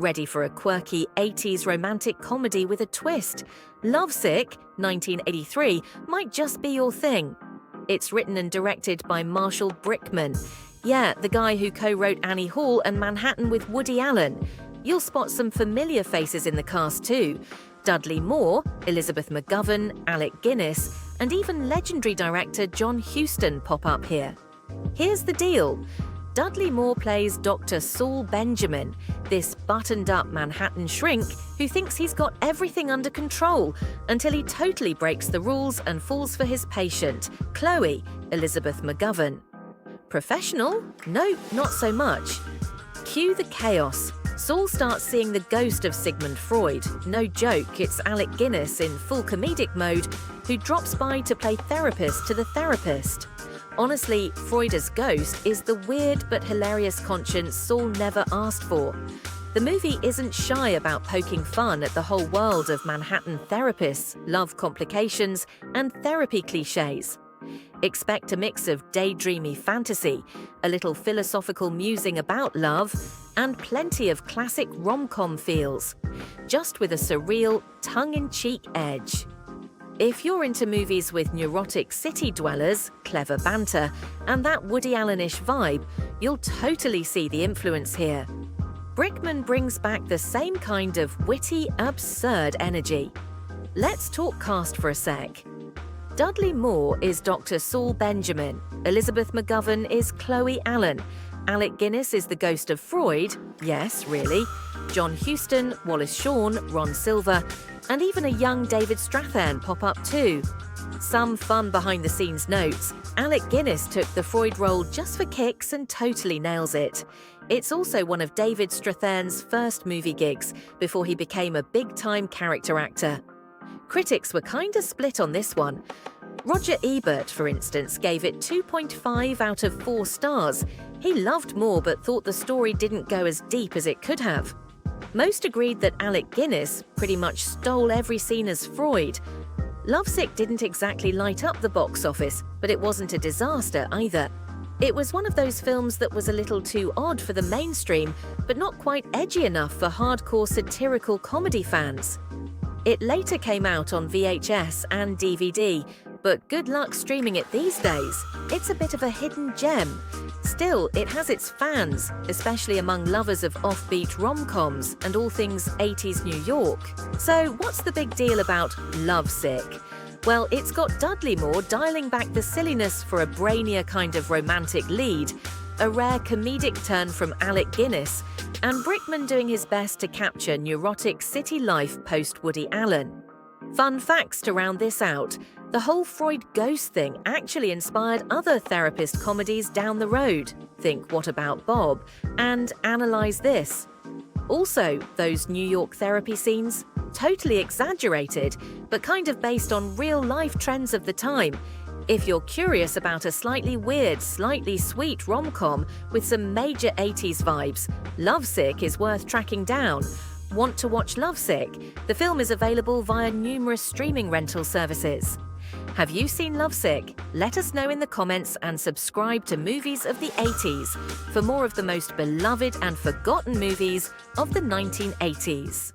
Ready for a quirky 80s romantic comedy with a twist? Lovesick, 1983, might just be your thing. It's written and directed by Marshall Brickman. Yeah, the guy who co-wrote Annie Hall and Manhattan with Woody Allen. You'll spot some familiar faces in the cast too. Dudley Moore, Elizabeth McGovern, Alec Guinness, and even legendary director John Huston pop up here. Here's the deal. Dudley Moore plays Dr. Saul Benjamin, this buttoned-up Manhattan shrink who thinks he's got everything under control until he totally breaks the rules and falls for his patient, Chloe, Elizabeth McGovern. Professional? No, not so much. Cue the chaos. Saul starts seeing the ghost of Sigmund Freud. No joke, it's Alec Guinness in full comedic mode who drops by to play therapist to the therapist. Honestly, Freud as ghost is the weird but hilarious conscience Saul never asked for. The movie isn't shy about poking fun at the whole world of Manhattan therapists, love complications, and therapy cliches. Expect a mix of daydreamy fantasy, a little philosophical musing about love, and plenty of classic rom-com feels, just with a surreal, tongue-in-cheek edge. If you're into movies with neurotic city dwellers, clever banter, and that Woody Allen-ish vibe, you'll totally see the influence here. Brickman brings back the same kind of witty, absurd energy. Let's talk cast for a sec. Dudley Moore is Dr. Saul Benjamin, Elizabeth McGovern is Chloe Allen, Alec Guinness is the ghost of Freud, yes, really, John Huston, Wallace Shawn, Ron Silver, and even a young David Strathairn pop up too. Some fun behind-the-scenes notes. Alec Guinness took the Freud role just for kicks and totally nails it. It's also one of David Strathairn's first movie gigs before he became a big-time character actor. Critics were kinda split on this one. Roger Ebert, for instance, gave it 2.5 out of 4 stars. He loved Moore but thought the story didn't go as deep as it could have. Most agreed that Alec Guinness pretty much stole every scene as Freud. Lovesick didn't exactly light up the box office, but it wasn't a disaster either. It was one of those films that was a little too odd for the mainstream, but not quite edgy enough for hardcore satirical comedy fans. It later came out on VHS and DVD, but good luck streaming it these days. It's a bit of a hidden gem. Still, it has its fans, especially among lovers of offbeat rom-coms and all things 80s New York. So what's the big deal about Lovesick? Well, it's got Dudley Moore dialing back the silliness for a brainier kind of romantic lead, a rare comedic turn from Alec Guinness, and Brickman doing his best to capture neurotic city life post-Woody Allen. Fun facts to round this out. The whole Freud ghost thing actually inspired other therapist comedies down the road. Think What About Bob? And Analyze This. Also, those New York therapy scenes? Totally exaggerated, but kind of based on real-life trends of the time. If you're curious about a slightly weird, slightly sweet rom-com with some major 80s vibes, Lovesick is worth tracking down. Want to watch Lovesick? The film is available via numerous streaming rental services. Have you seen Lovesick? Let us know in the comments and subscribe to Movies of the 80s for more of the most beloved and forgotten movies of the 1980s.